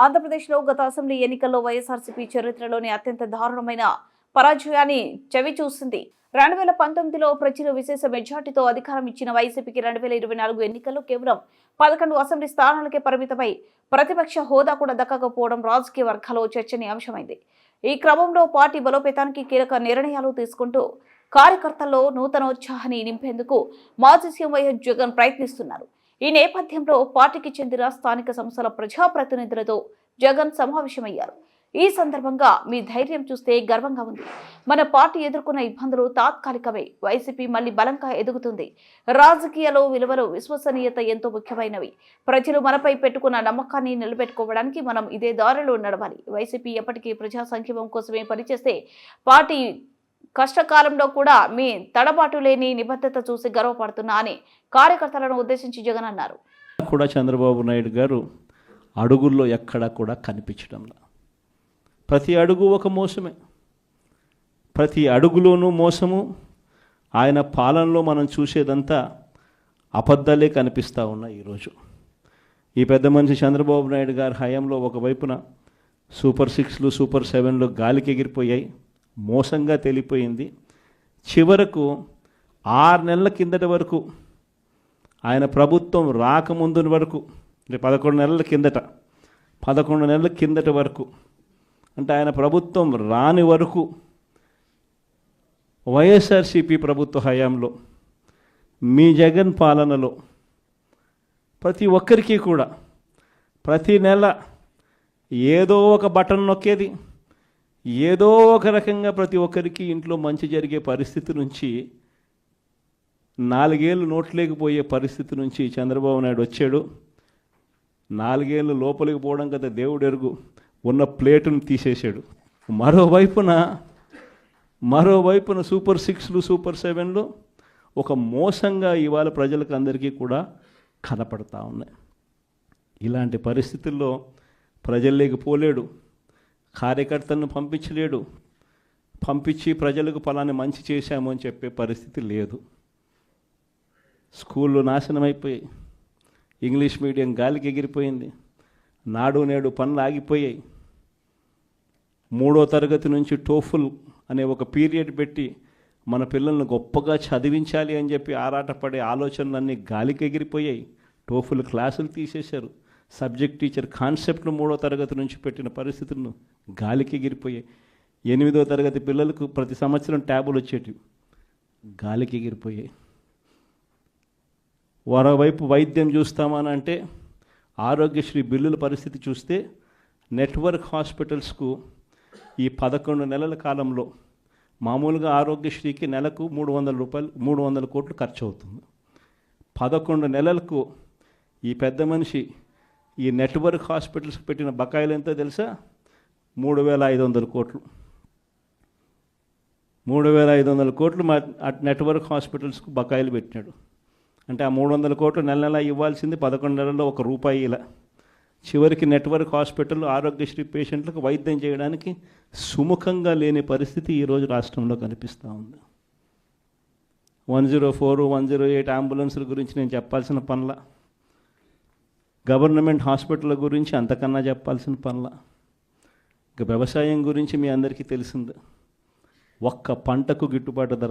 ఆంధ్రప్రదేశ్లో గత అసెంబ్లీ ఎన్నికల్లో వైఎస్ఆర్సీపీ చరిత్రలోని అత్యంత దారుణమైన పరాజయాన్ని చవిచూసింది. 2019లో ప్రజలు విశేష మెజార్టీతో అధికారం ఇచ్చిన వైసీపీకి 2024 ఎన్నికల్లో కేవలం 11 అసెంబ్లీ స్థానాలకే పరిమితమై ప్రతిపక్ష హోదా కూడా దక్కకపోవడం రాజకీయ వర్గాల్లో చర్చనీయాంశమైంది. ఈ క్రమంలో పార్టీ బలోపేతానికి కీలక నిర్ణయాలు తీసుకుంటూ కార్యకర్తల్లో నూతనోత్సాహాన్ని నింపేందుకు మాజీ సీఎం వైఎస్ జగన్ ప్రయత్నిస్తున్నారు. ఈ నేపథ్యంలో పార్టీకి చెందిన స్థానిక సంస్థల ప్రజాప్రతినిధులతో జగన్ సమావేశమయ్యారు. ఈ సందర్భంగా మీ ధైర్యం చూస్తే గర్వంగా ఉంది. మన పార్టీ ఎదుర్కొన్న ఇబ్బందులు తాత్కాలికమే. వైసీపీ మళ్లీ బలంగా ఎదుగుతుంది. రాజకీయాల్లో విలువలు, విశ్వసనీయత ఎంతో ముఖ్యమైనవి. ప్రజలు మనపై పెట్టుకున్న నమ్మకాన్ని నిలబెట్టుకోవడానికి మనం ఇదే దారిలో నడవాలి. వైసీపీ ఎప్పటికీ ప్రజా సంక్షేమం కోసమే పనిచేస్తే పార్టీ కష్టకాలంలో కూడా మీ తడబాటు లేని నిబద్ధత చూసి గర్వపడుతున్నా అని కార్యకర్తలను ఉద్దేశించి జగన్ అన్నారు. కూడా చంద్రబాబు నాయుడు గారు అడుగుల్లో ఎక్కడా కూడా కనిపించడంలా, ప్రతి అడుగు ఒక మోసమే, ప్రతి అడుగులోనూ మోసము. ఆయన పాలనలో మనం చూసేదంతా అబద్ధాలే కనిపిస్తూ ఉన్నాయి. ఈరోజు ఈ పెద్ద మనిషి చంద్రబాబు నాయుడు గారి హయాంలో ఒకవైపున సూపర్ 6లు, సూపర్ 7లు గాలికి ఎగిరిపోయాయి, మోసంగా తెలిపోయింది. చివరకు 6 నెలల కిందటి వరకు, ఆయన ప్రభుత్వం రాకముందు వరకు, 11 నెలల కిందటి వరకు, అంటే ఆయన ప్రభుత్వం రాని వరకు వైఎస్ఆర్సీపీ ప్రభుత్వ హయాంలో, మీ జగన్ పాలనలో ప్రతి ఒక్కరికి కూడా ప్రతి నెల ఏదో ఒక బటన్ నొక్కేది, ఏదో ఒక రకంగా ప్రతి ఒక్కరికి ఇంట్లో మంచి జరిగే పరిస్థితి నుంచి, 4 ఏళ్ళు నోట్లేకపోయే పరిస్థితి నుంచి చంద్రబాబు నాయుడు వచ్చాడు. 4 ఏళ్ళు లోపలికి పోవడం కదా దేవుడు ఎరుగు, ఉన్న ప్లేటును తీసేశాడు. మరోవైపున సూపర్ 6లు, సూపర్ 7లు ఒక మోసంగా ఇవాళ ప్రజలకు అందరికీ కూడా కనపడతా ఉన్నాయి. ఇలాంటి పరిస్థితుల్లో ప్రజల్లోకి పోలేడు, కార్యకర్తలను పంపించలేడు, పంపించి ప్రజలకు పలాని మంచి చేశాము అని చెప్పే పరిస్థితి లేదు. స్కూళ్ళు నాశనం అయిపోయాయి, ఇంగ్లీష్ మీడియం గాలికి ఎగిరిపోయింది, నాడు నేడు పనులు ఆగిపోయాయి. 3వ తరగతి నుంచి టోఫుల్ అనే ఒక పీరియడ్ పెట్టి మన పిల్లల్ని గొప్పగా చదివించాలి అని చెప్పి ఆరాటపడే ఆలోచనలన్నీ గాలికి ఎగిరిపోయాయి. టోఫుల్ క్లాసులు తీసేశారు. సబ్జెక్ట్ టీచర్ కాన్సెప్ట్ను 3వ తరగతి నుంచి పెట్టిన పరిస్థితులను గాలికి ఎగిరిపోయాయి. 8వ తరగతి పిల్లలకు ప్రతి సంవత్సరం ట్యాబులు వచ్చేటివి, గాలికి ఎగిరిపోయాయి. మరోవైపు వైద్యం చూస్తామని అంటే ఆరోగ్యశ్రీ బిల్లుల పరిస్థితి చూస్తే నెట్వర్క్ హాస్పిటల్స్కు ఈ 11 నెలల కాలంలో మామూలుగా ఆరోగ్యశ్రీకి నెలకు 300 కోట్లు ఖర్చు అవుతుంది. 11 నెలలకు ఈ పెద్ద మనిషి ఈ నెట్వర్క్ హాస్పిటల్స్కి పెట్టిన బకాయిలు ఎంతో తెలుసా? 3,500 కోట్లు. 3,500 కోట్లు మా నెట్వర్క్ హాస్పిటల్స్కు బకాయిలు పెట్టినాడు. అంటే ఆ 300 కోట్లు నెల ఇవ్వాల్సింది 11 నెలల్లో ₹1 ఇలా. చివరికి నెట్వర్క్ హాస్పిటల్ ఆరోగ్యశ్రీ పేషెంట్లకు వైద్యం చేయడానికి సుముఖంగా లేని పరిస్థితి ఈరోజు రాష్ట్రంలో కనిపిస్తూ ఉంది. 104, 108 అంబులెన్సుల గురించి నేను చెప్పాల్సిన పనుల, గవర్నమెంట్ హాస్పిటల్ గురించి అంతకన్నా చెప్పాల్సిన పనుల, ఇక వ్యవసాయం గురించి మీ అందరికీ తెలిసింది. ఒక్క పంటకు గిట్టుబాటు ధర